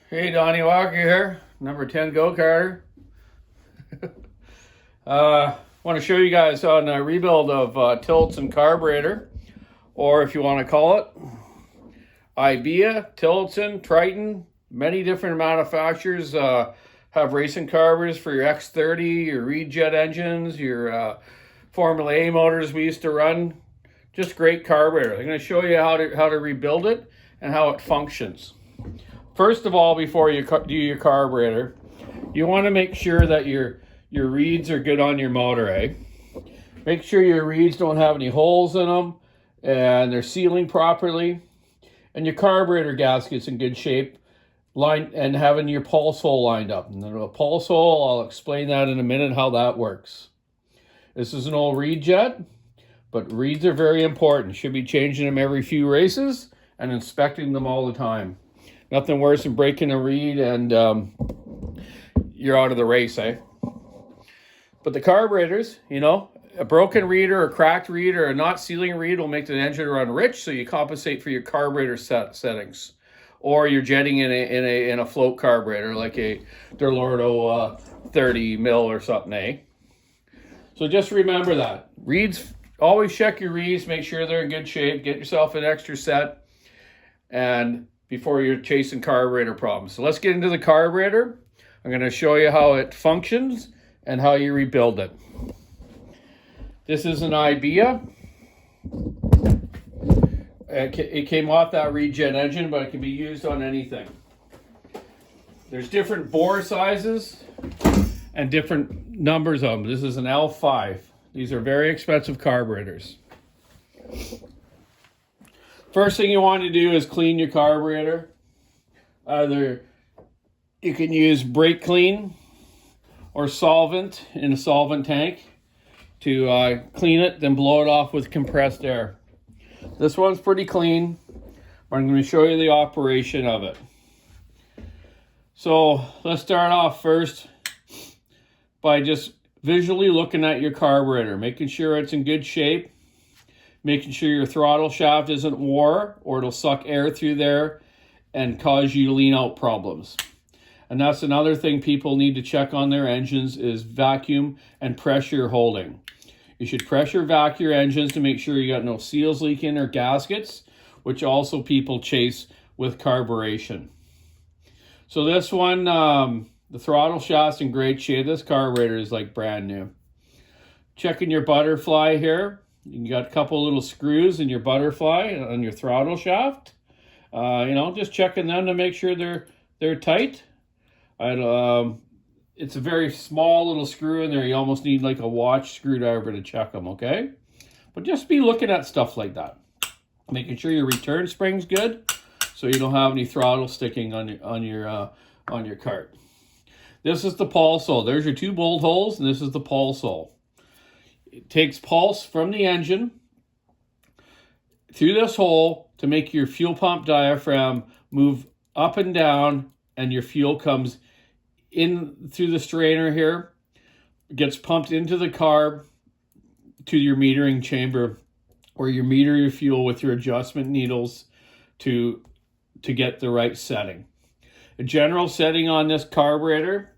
Hey, Donny Walker here, number 10 go-karter. Want to show you guys on a rebuild of Tillitson carburetor, or if you want to call it, IBEA, Tillitson, Triton. Many different manufacturers have racing carburetors for your X30, your Reed-Jet engines, your Formula A motors we used to run. Just great carburetor. I'm going to show you how to rebuild it and how it functions. First of all, before you do your carburetor, you want to make sure that your reeds are good on your motor, eh? Make sure your reeds don't have any holes in them and they're sealing properly. And your carburetor gasket's in good shape, and having your pulse hole lined up. And the pulse hole, I'll explain that in a minute how that works. This is an old reed jet, but reeds are very important. You should be changing them every few races and inspecting them all the time. Nothing worse than breaking a reed and you're out of the race, eh? But the carburetors, you know, a broken reed or a cracked reed or a not sealing reed will make the engine run rich, so you compensate for your carburetor settings. Or you're jetting in a float carburetor like a Delorto 30 mil or something, eh? So just remember that. Reeds, always check your reeds, make sure they're in good shape, get yourself an extra set, and before you're chasing carburetor problems. So let's get into the carburetor. I'm going to show you how it functions and how you rebuild it. This is an IBEA. It came off that Reed-Jet engine, but it can be used on anything. There's different bore sizes and different numbers of them. This is an L5. These are very expensive carburetors. First thing you want to do is clean your carburetor. Either you can use brake clean or solvent in a solvent tank to clean it, then blow it off with compressed air. This one's pretty clean, but I'm going to show you the operation of it. So let's start off first by just visually looking at your carburetor, making sure it's in good shape, making sure your throttle shaft isn't wore or it'll suck air through there and cause you lean out problems. And that's another thing people need to check on their engines is vacuum and pressure holding. You should pressure vac your engines to make sure you got no seals leaking or gaskets, which also people chase with carburation. So this one, the throttle shaft's in great shape. This carburetor is like brand new. Checking your butterfly here. You got a couple little screws in your butterfly on your throttle shaft. Just checking them to make sure they're tight. It's a very small little screw in there. You almost need like a watch screwdriver to check them, okay? But just be looking at stuff like that. Making sure your return spring's good so you don't have any throttle sticking on your cart. This is the pulse hole. There's your two bolt holes, and this is the pulse hole. It takes pulse from the engine through this hole to make your fuel pump diaphragm move up and down, and your fuel comes in through the strainer here, gets pumped into the carb to your metering chamber, where you meter your fuel with your adjustment needles to get the right setting. A general setting on this carburetor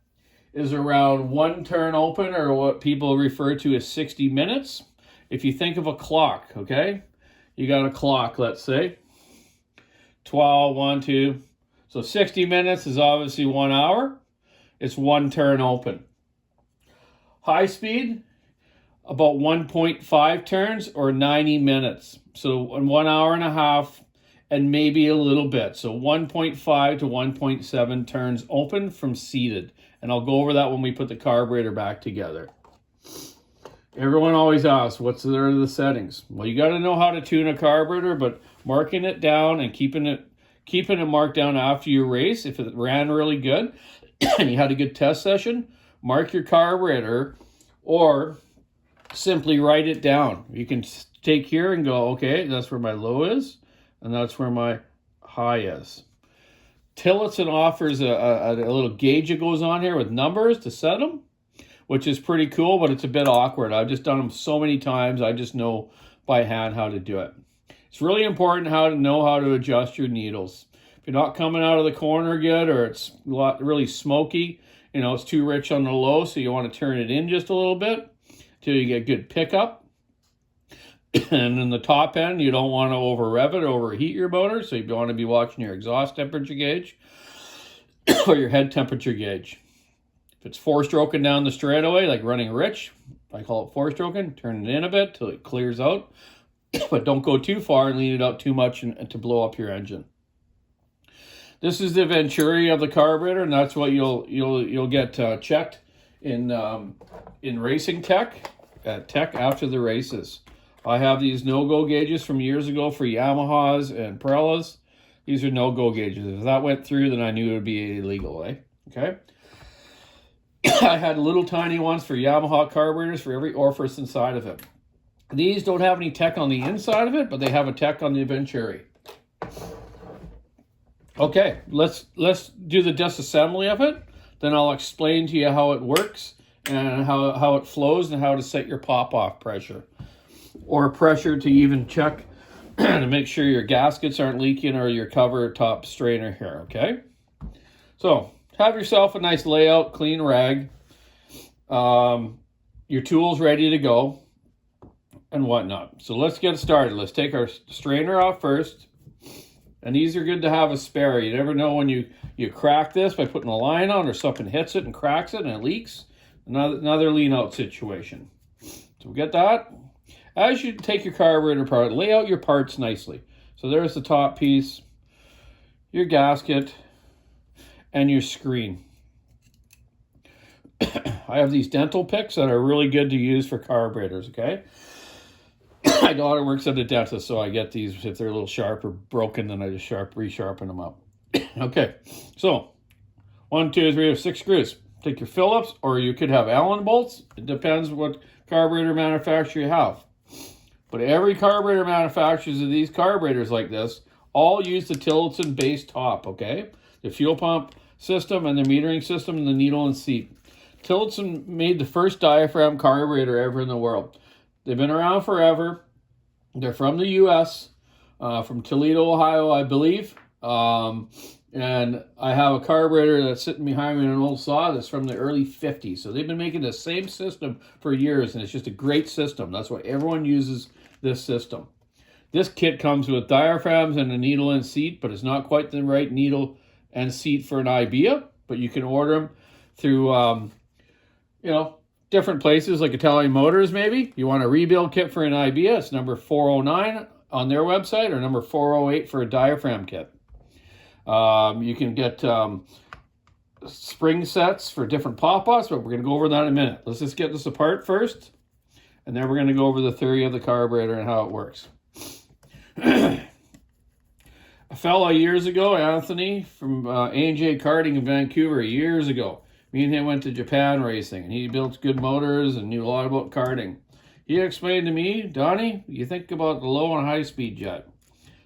is around 1 turn open, or what people refer to as 60 minutes. If you think of a clock, okay? You got a clock, let's say. 12, 1, 2. So 60 minutes is obviously 1 hour. It's 1 turn open. High speed, about 1.5 turns or 90 minutes. So in 1 hour and a half and maybe a little bit. So 1.5 to 1.7 turns open from seated. And I'll go over that when we put the carburetor back together. Everyone always asks, what's the settings? Well, you got to know how to tune a carburetor, but marking it down and keeping it marked down after your race, if it ran really good and you had a good test session, mark your carburetor or simply write it down. You can take here and go, okay, that's where my low is, and that's where my high is. Tillitson offers a little gauge that goes on here with numbers to set them, which is pretty cool, but it's a bit awkward. I've just done them so many times, I just know by hand how to do it. It's really important how to know how to adjust your needles. If you're not coming out of the corner good, or it's really smoky, it's too rich on the low, so you want to turn it in just a little bit until you get good pickup. And in the top end, you don't want to over rev it, overheat your motor, so you want to be watching your exhaust temperature gauge or your head temperature gauge. If it's four-stroking down the straightaway, like running rich, I call it four-stroking, turn it in a bit till it clears out, but don't go too far and lean it out too much and to blow up your engine. This is the Venturi of the carburetor, and that's what you'll get checked in racing tech at tech after the races. I have these no-go gauges from years ago for Yamahas and Pirellas. These are no-go gauges. If that went through, then I knew it would be illegal, okay? I had little tiny ones for Yamaha carburetors for every orifice inside of it. These don't have any tech on the inside of it, but they have a tech on the Venturi. Okay, let's do the disassembly of it. Then I'll explain to you how it works and how it flows and how to set your pop-off pressure. Or pressure to even check to make sure your gaskets aren't leaking or your cover top strainer here, okay? So, have yourself a nice layout, clean rag, your tools ready to go, and whatnot. So let's get started. Let's take our strainer off first. And these are good to have a spare. You never know when you crack this by putting a line on or something hits it and cracks it and it leaks. Another lean out situation. So we get that. As you take your carburetor apart, lay out your parts nicely. So there's the top piece, your gasket, and your screen. I have these dental picks that are really good to use for carburetors, okay? My daughter works at a dentist, so I get these. If they're a little sharp or broken, then I just resharpen them up. Okay, so 1, 2, 3, 6 screws. Take your Phillips, or you could have Allen bolts. It depends what carburetor manufacturer you have. But every carburetor manufacturers of these carburetors like this all use the Tillitson base top, okay? The fuel pump system and the metering system and the needle and seat. Tillitson made the first diaphragm carburetor ever in the world. They've been around forever. They're from the U.S., from Toledo, Ohio, I believe. And I have a carburetor that's sitting behind me in an old saw that's from the early 50s. So they've been making the same system for years, and it's just a great system. That's why everyone uses this system. This kit comes with diaphragms and a needle and seat, but it's not quite the right needle and seat for an IBEA. But you can order them through, different places like Italian Motors maybe. You want a rebuild kit for an IBEA, it's number 409 on their website, or number 408 for a diaphragm kit. You can get spring sets for different pop-offs, but we're going to go over that in a minute. Let's just get this apart first, and then we're going to go over the theory of the carburetor and how it works. A fellow years ago, Anthony, from A&J Karting in Vancouver years ago, me and him went to Japan racing, and he built good motors and knew a lot about karting. He explained to me, Donny, you think about the low and high speed jet.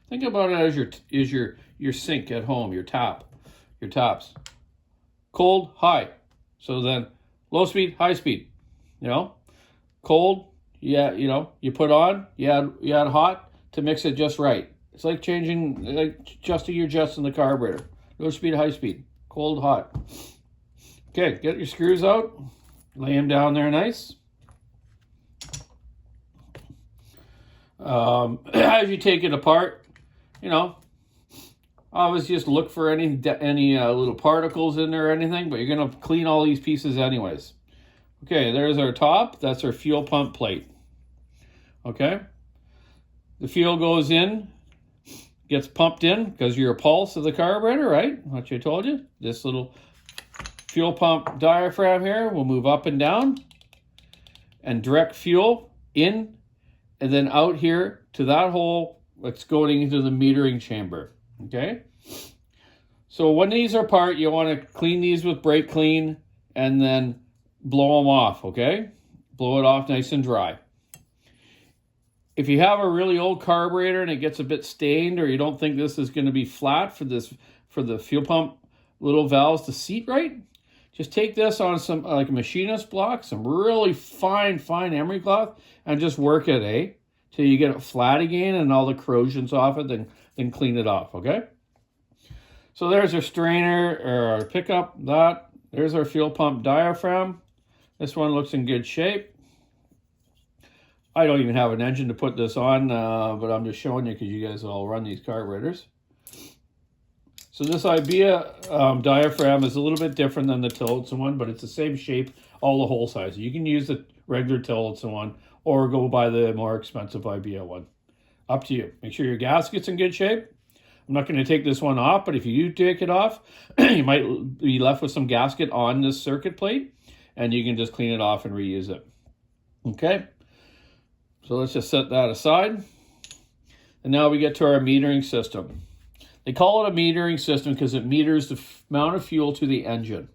Think about it as your sink at home, your taps. Cold, high. So then low speed, high speed. Cold, you put on, you add hot to mix it just right. It's like adjusting your jets in the carburetor. Low speed, high speed, cold, hot. Okay, get your screws out, lay them down there nice. As you take it apart, always just look for any little particles in there or anything, but you're going to clean all these pieces anyways. Okay, there's our top. That's our fuel pump plate. Okay, the fuel goes in, gets pumped in because you're a pulse of the carburetor, right? What I told you. This little fuel pump diaphragm here will move up and down and direct fuel in and then out here to that hole that's going into the metering chamber. Okay, so when these are apart, you want to clean these with brake clean and then blow them off. Okay, blow it off nice and dry. If you have a really old carburetor and it gets a bit stained, or you don't think this is going to be flat for the fuel pump little valves to seat right, just take this on some like a machinist block, some really fine emery cloth, and just work it, till you get it flat again and all the corrosion's off it. Then clean it off. Okay. So there's our strainer or our pickup. There's our fuel pump diaphragm. This one looks in good shape. I don't even have an engine to put this on, but I'm just showing you because you guys all run these carburetors. So this IBEA diaphragm is a little bit different than the Tillotson one, but it's the same shape, all the hole sizes. You can use the regular Tillotson one or go buy the more expensive IBEA one. Up to you. Make sure your gasket's in good shape. I'm not going to take this one off, but if you do take it off, you might be left with some gasket on this circuit plate, and you can just clean it off and reuse it. Okay, so let's just set that aside. And now we get to our metering system. They call it a metering system because it meters the amount of fuel to the engine.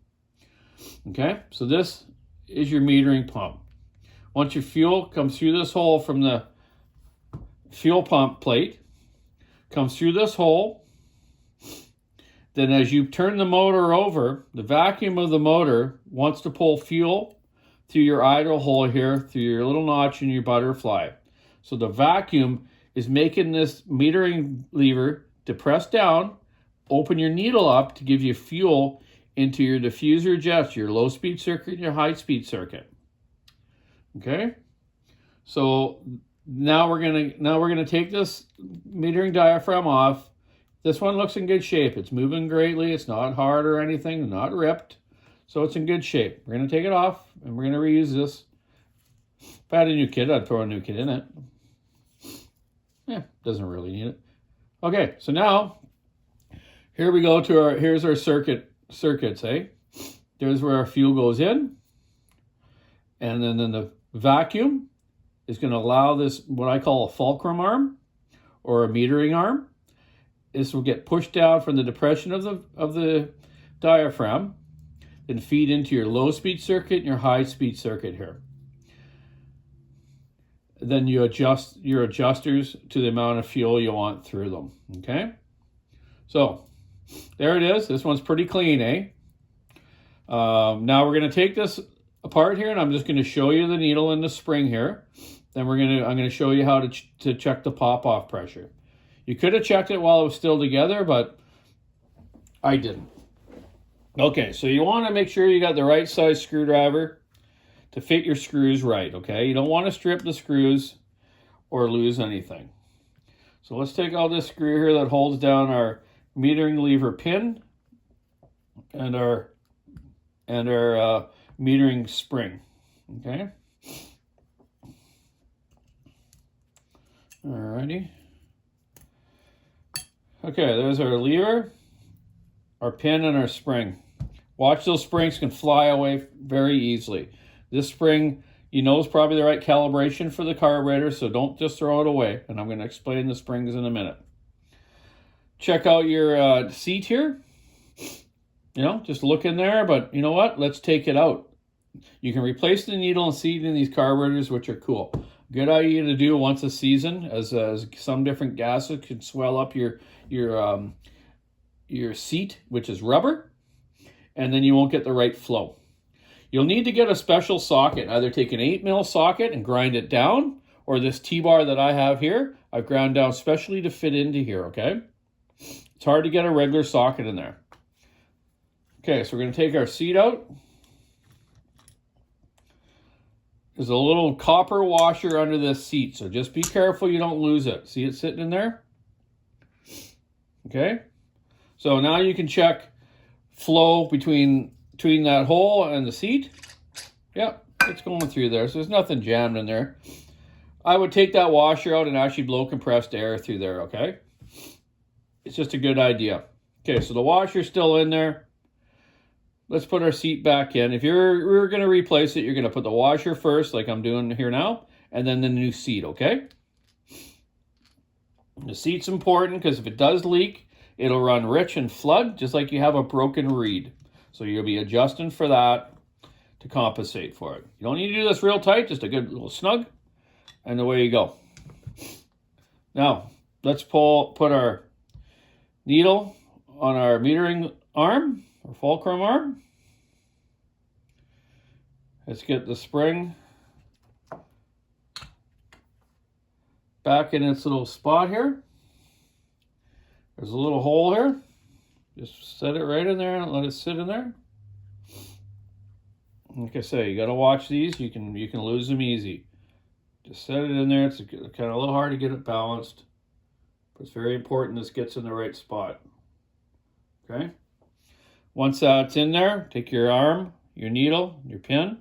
Okay, so this is your metering pump. Once your fuel comes through this hole from the fuel pump plate, comes through this hole, then as you turn the motor over, the vacuum of the motor wants to pull fuel through your idle hole here, through your little notch in your butterfly. So the vacuum is making this metering lever to press down, open your needle up to give you fuel into your diffuser jets, your low speed circuit and your high speed circuit. Okay? So now we're gonna take this metering diaphragm off. This one looks in good shape. It's moving greatly. It's not hard or anything, not ripped. So it's in good shape. We're gonna take it off and we're gonna reuse this. If I had a new kit, I'd throw a new kit in it. Yeah, doesn't really need it. Okay, so now here we go to here's our circuits, eh? There's where our fuel goes in. And then the vacuum is going to allow this, what I call a fulcrum arm or a metering arm. This will get pushed down from the depression of the diaphragm, then feed into your low speed circuit and your high speed circuit here. Then you adjust your adjusters to the amount of fuel you want through them. Okay, so there it is. This one's pretty clean, eh? Now we're going to take this apart here, and I'm just going to show you the needle and the spring here. Then I'm going to show you how to check the pop-off pressure. You could have checked it while it was still together, but I didn't. Okay, so you want to make sure you got the right size screwdriver to fit your screws right, okay? You don't want to strip the screws or lose anything. So let's take out this screw here that holds down our metering lever pin and our metering spring, okay? Alrighty. Okay, there's our lever, our pin, and our spring. Watch, those springs can fly away very easily. This spring, you know, is probably the right calibration for the carburetor, so don't just throw it away. And I'm going to explain the springs in a minute. Check out your seat here. You know, just look in there, but you know what? Let's take it out. You can replace the needle and seat in these carburetors, which are cool. Good idea to do once a season, as some different gases can swell up your seat, which is rubber, and then you won't get the right flow. You'll need to get a special socket. Either take an 8mm socket and grind it down, or this T-bar that I have here, I've ground down specially to fit into here, okay? It's hard to get a regular socket in there. Okay, so we're going to take our seat out. There's a little copper washer under this seat, so just be careful you don't lose it. See it sitting in there? Okay, so now you can check flow between that hole and the seat. Yep, it's going through there, so there's nothing jammed in there. I would take that washer out and actually blow compressed air through there, okay? It's just a good idea. Okay, so the washer's still in there. Let's put our seat back in. If you're going to replace it, you're going to put the washer first, like I'm doing here now, and then the new seat, okay? The seat's important because if it does leak, it'll run rich and flood, just like you have a broken reed. So you'll be adjusting for that to compensate for it. You don't need to do this real tight, just a good little snug, and away you go. Now, let's put our needle on our metering arm, or fulcrum arm. Let's get the spring back in its little spot here. There's a little hole here. Just set it right in there and let it sit in there. Like I say, you got to watch these. You can lose them easy. Just set it in there. It's kind of a little hard to get it balanced, but it's very important this gets in the right spot. Okay. Once that's in there, take your arm, your needle, your pin,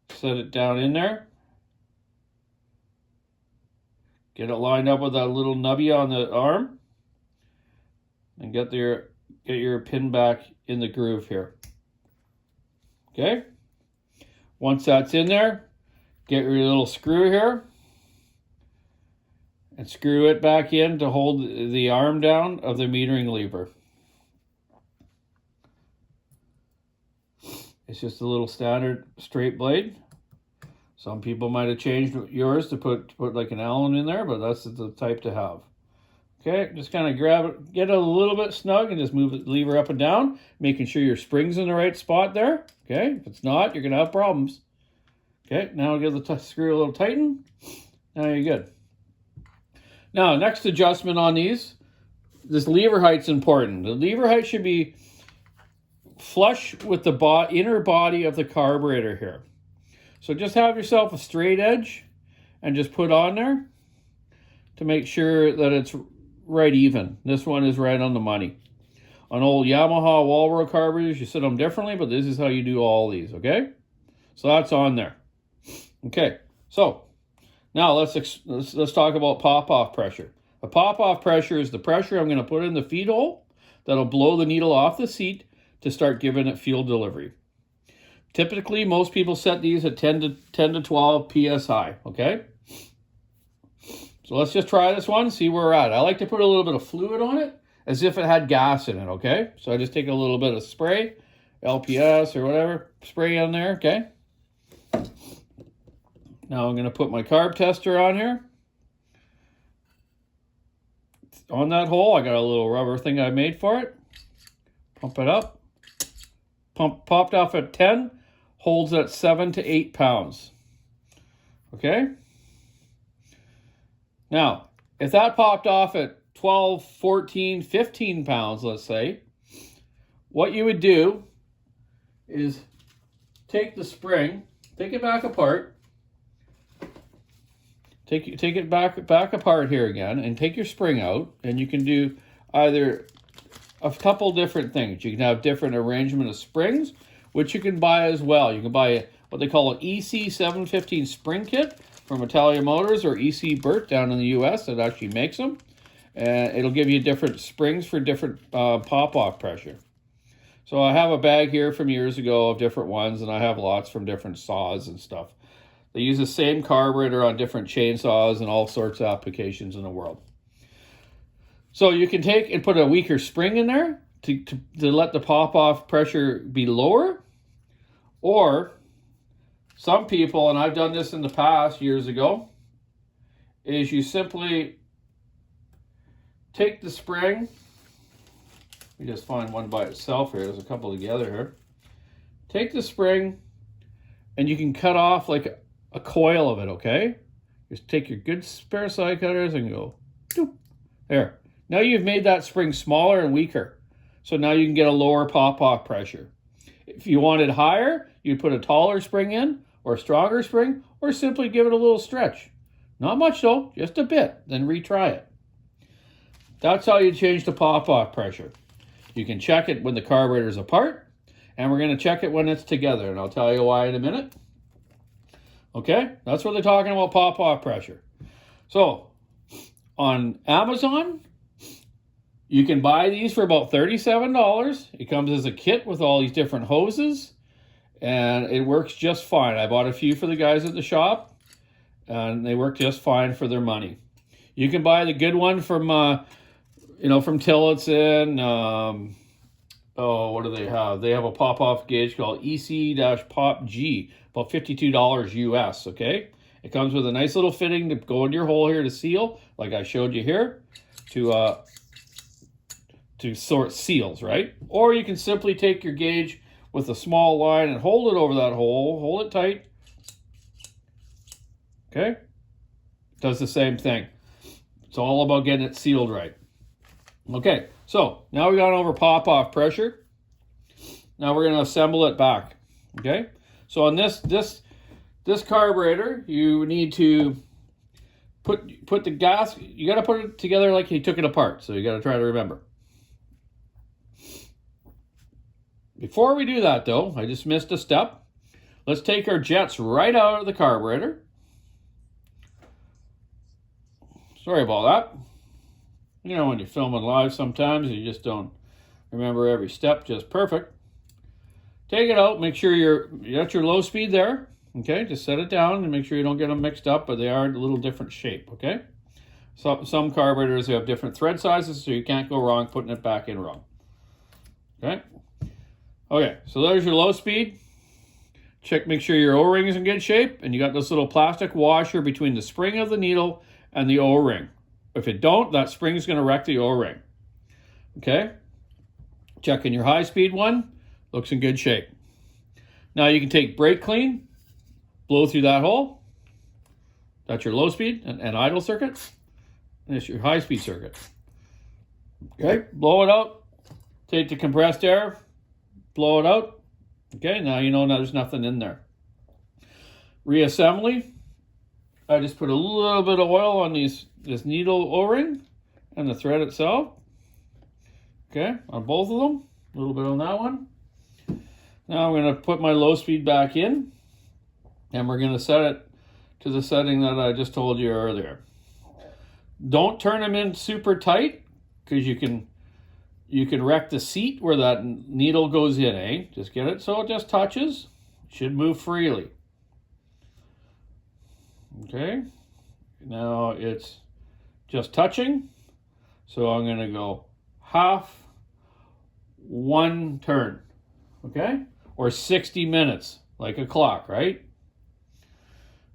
set it down in there. Get it lined up with that little nubby on the arm, and get your pin back in the groove here. Okay. Once that's in there, get your little screw here and screw it back in to hold the arm down of the metering lever. It's just a little standard straight blade. Some people might have changed yours to put like an Allen in there, but that's the type to have. Okay, just kind of grab it, get it a little bit snug, and just move the lever up and down, making sure your spring's in the right spot there. Okay, if it's not, you're going to have problems. Okay, now give the screw a little tighten. Now you're good. Now, next adjustment on these, this lever height's important. The lever height should be flush with the inner body of the carburetor here. So just have yourself a straight edge and just put on there to make sure that it's right even. This one is right on the money. On old Yamaha Walbro carburetors, you set them differently, but this is how you do all these, okay? So that's on there. Okay, so now let's talk about pop-off pressure. A pop-off pressure is the pressure I'm going to put in the feed hole that'll blow the needle off the seat to start giving it fuel delivery. Typically, most people set these at 10 to 12 psi, okay? So let's just try this one, see where we're at. I like to put a little bit of fluid on it as if it had gas in it, okay? So I just take a little bit of spray, LPS or whatever, spray on there, okay? Now I'm going to put my carb tester on here. On that hole, I got a little rubber thing I made for it. Pump it up. Popped off at 10, holds at 7 to 8 pounds. Okay? Now, if that popped off at 12, 14, 15 pounds, let's say, what you would do is take the spring, take it back apart, take it back apart here again, and take your spring out, and you can do either a couple different things. You can have different arrangement of springs, which you can buy as well. You can buy what they call an EC 715 spring kit from Italia Motors or EC Burt down in the US that actually makes them. And it'll give you different springs for different pop-off pressure. So I have a bag here from years ago of different ones, and I have lots from different saws and stuff. They use the same carburetor on different chainsaws and all sorts of applications in the world. So you can take and put a weaker spring in there to let the pop-off pressure be lower. Or some people, and I've done this in the past years ago, is you simply take the spring. We just find one by itself here. There's a couple together here. Take the spring and you can cut off like a coil of it, okay? Just take your good spare side cutters and go, doop, there. Now you've made that spring smaller and weaker. So now you can get a lower pop-off pressure. If you wanted higher, you'd put a taller spring in or a stronger spring, or simply give it a little stretch. Not much though, just a bit, then retry it. That's how you change the pop-off pressure. You can check it when the carburetor's apart, and we're going to check it when it's together, and I'll tell you why in a minute. Okay, that's what they're talking about, pop-off pressure. So, on Amazon, you can buy these for about $37. It comes as a kit with all these different hoses, and it works just fine. I bought a few for the guys at the shop, and they work just fine for their money. You can buy the good one from, from Tillitson. What do they have? They have a pop-off gauge called EC-Pop-G, about $52 US, okay? It comes with a nice little fitting to go into your hole here to seal, like I showed you here, to sort seals, right? Or you can simply take your gauge with a small line and hold it over that hole, hold it tight, okay? Does the same thing. It's all about getting it sealed right. Okay, So now we got over pop-off pressure. Now we're going to assemble it back. Okay. So on this carburetor, you need to put the gas. You got to put it together like you took it apart. So you got to try to remember. Before we do that, though, I just missed a step. Let's take our jets right out of the carburetor. Sorry about that. You know, when you're filming live, sometimes you just don't remember every step just perfect. Take it out. Make sure you got your low speed there. Okay, just set it down and make sure you don't get them mixed up, but they are a little different shape. Okay, so some carburetors have different thread sizes, so you can't go wrong putting it back in wrong. Okay. Okay, so there's your low speed. Make sure your O-ring is in good shape, and you got this little plastic washer between the spring of the needle and the O-ring. If it don't, that spring is going to wreck the O-ring. Okay? Checking your high-speed one. Looks in good shape. Now you can take brake clean, blow through that hole. That's your low speed and idle circuit. And it's your high-speed circuit. Okay, blow it out. Take the compressed air. Blow it out. Okay, now you know there's nothing in there. Reassembly. I just put a little bit of oil on this needle O-ring and the thread itself. Okay, on both of them. A little bit on that one. Now I'm going to put my low speed back in, and we're going to set it to the setting that I just told you earlier. Don't turn them in super tight, because you can wreck the seat where that needle goes in, eh? Just get it so it just touches. It should move freely. Okay. Now it's just touching. So I'm going to go half one turn. Okay? Or 60 minutes, like a clock, right?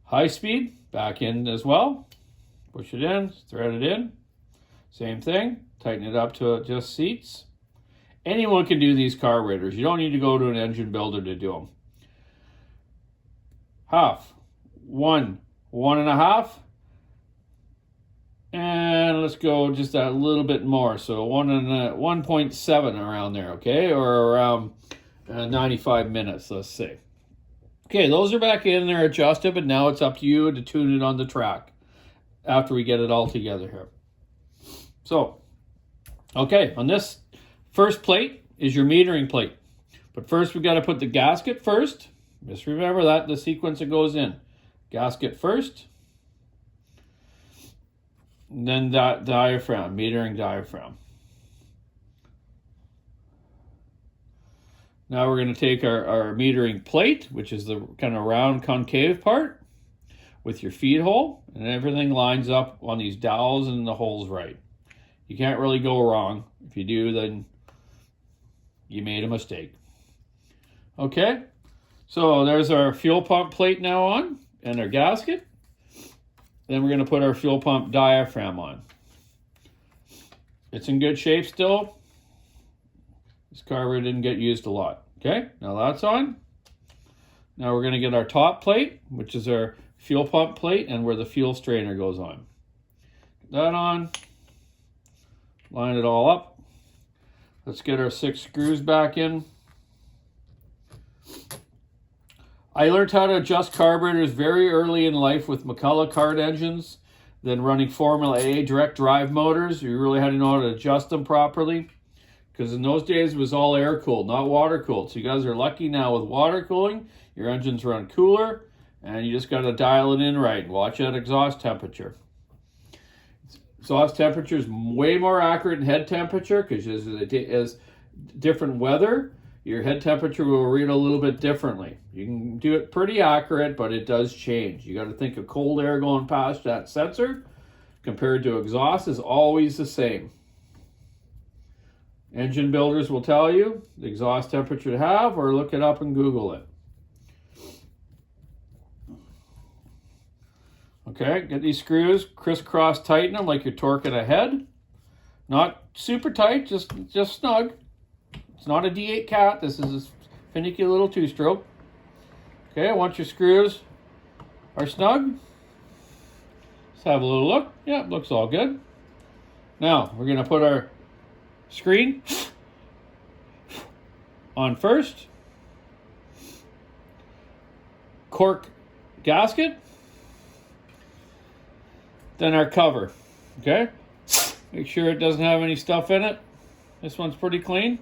High speed, back in as well. Push it in, thread it in. Same thing. Tighten it up to just seats. Anyone can do these carburetors. You don't need to go to an engine builder to do them. Half, one and a half, and let's go just a little bit more. So 1.7 around there, okay, or around 95 minutes, let's say. Okay, those are back in. They're adjusted, but now it's up to you to tune it on the track after we get it all together here. So. Okay, on this first plate is your metering plate. But first we've got to put the gasket first. Just remember that, the sequence it goes in. Gasket first. And then that diaphragm, metering diaphragm. Now we're going to take our metering plate, which is the kind of round concave part, with your feed hole. And everything lines up on these dowels and the holes right. You can't really go wrong. If you do, then you made a mistake. Okay, so there's our fuel pump plate now on, and our gasket. Then we're going to put our fuel pump diaphragm on. It's in good shape still. This carburetor didn't get used a lot. Okay, now that's on. Now we're going to get our top plate, which is our fuel pump plate, and where the fuel strainer goes on. Get that on. Line it all up. Let's get our 6 screws back in. I learned how to adjust carburetors very early in life with McCulloch kart engines, then running Formula A direct drive motors. You really had to know how to adjust them properly, because in those days it was all air cooled, not water cooled. So you guys are lucky now with water cooling. Your engines run cooler, and you just got to dial it in right. Watch that exhaust temperature. Exhaust temperature is way more accurate than head temperature, because as different weather, your head temperature will read a little bit differently. You can do it pretty accurate, but it does change. You got to think of cold air going past that sensor compared to exhaust is always the same. Engine builders will tell you the exhaust temperature to have, or look it up and Google it. Okay, get these screws, crisscross tighten them like you're torquing a head. Not super tight, just snug. It's not a D8 cat, this is a finicky little 2-stroke. Okay, once your screws are snug, let's have a little look. Yeah, looks all good. Now, we're going to put our screen on first, cork gasket, then our cover. Okay, make sure it doesn't have any stuff in it. This one's pretty clean,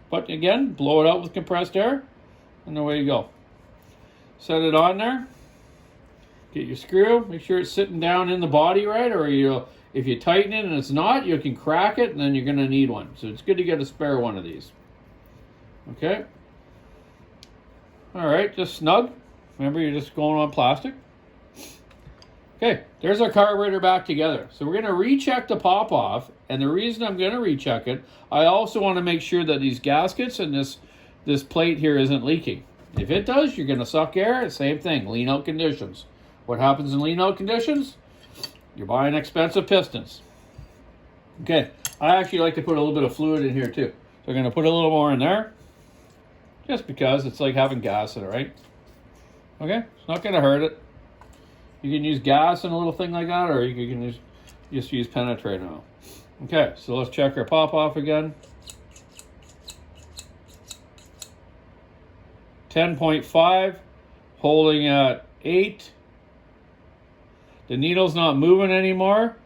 but again, blow it out with compressed air, and away you go. Set it on there. Get your screw. Make sure it's sitting down in the body right, or if you tighten it and it's not, you can crack it, and then you're going to need one. So it's good to get a spare one of these. Okay. All right, just snug. Remember, you're just going on plastic. Okay, there's our carburetor back together. So we're going to recheck the pop off, and the reason I'm going to recheck it, I also want to make sure that these gaskets and this plate here isn't leaking. If it does, you're going to suck air. Same thing, lean out conditions. What happens in lean out conditions? You're buying expensive pistons. Okay, I actually like to put a little bit of fluid in here too. So I'm going to put a little more in there, just because it's like having gas in it, right? Okay, it's not going to hurt it. You can use gas in a little thing like that, or you can just use penetrating oil. Okay, so let's check our pop off again. 10.5, holding at 8. The needle's not moving anymore,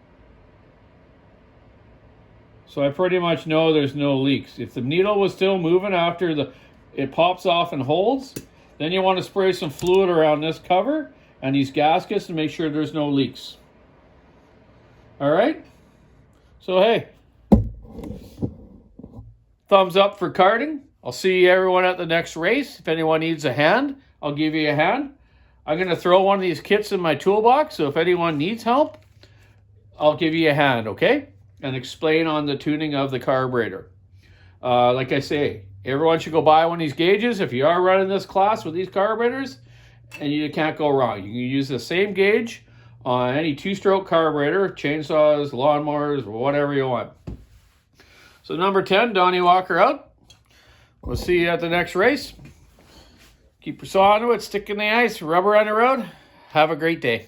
so I pretty much know there's no leaks. If the needle was still moving after it pops off and holds, then you want to spray some fluid around this cover and these gaskets to make sure there's no leaks. All right? So, hey, thumbs up for karting. I'll see everyone at the next race. If anyone needs a hand, I'll give you a hand. I'm going to throw one of these kits in my toolbox, so if anyone needs help, I'll give you a hand, okay? And explain on the tuning of the carburetor. Like I say, everyone should go buy one of these gauges. If you are running this class with these carburetors, and you can't go wrong. You can use the same gauge on any two-stroke carburetor, chainsaws, lawnmowers, whatever you want. So number 10, Donny Walker out. We'll see you at the next race. Keep your saw onto it, stick in the ice, rubber on the road. Have a great day.